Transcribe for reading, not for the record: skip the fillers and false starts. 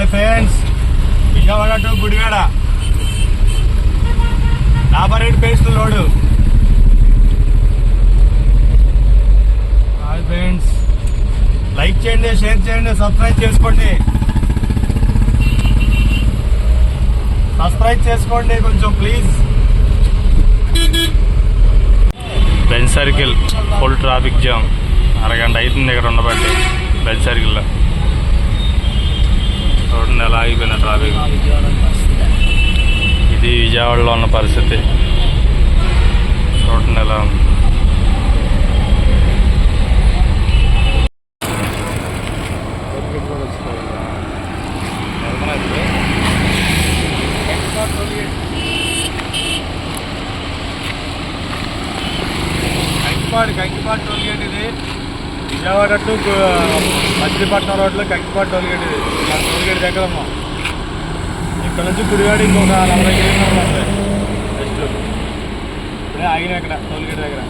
Hi friends, Vijayawada to Gudivada నాబారెడ్డి పేస్ట్ లోడు. హాయ్ ఫ్రెండ్స్, లైక్ చేయండి, షేర్ చేయండి, సబ్స్క్రైబ్ చేసుకోండి. కొంచెం please. Benz circle full traffic jam, అరగంట అవుతుంది ఇక్కడ ఉండబట్టి. బెంజ్ సర్కిల్లో రోడ్డు ఎలా ఆగిపోయిన ట్రాఫిక్. ఇది విజయవాడలో ఉన్న పరిస్థితి. రోడ్డు ఎలా ఉంది. కంకిపాడు టోల్గేట్ ఇది. విజయవాడ టు మచిలీపట్నం రోడ్లో కంకిపాడు టోల్గేట్ ఇది. టోల్గేట్ దగ్గర ఉన్నాం. ఇక్కడ నుంచి గుడివాడ ఇంకొక 40 కిలోమీటర్లు వస్తాయి. నెక్స్ట్ ఇప్పుడే ఆగిన ఇక్కడ టోల్గేట్ దగ్గర.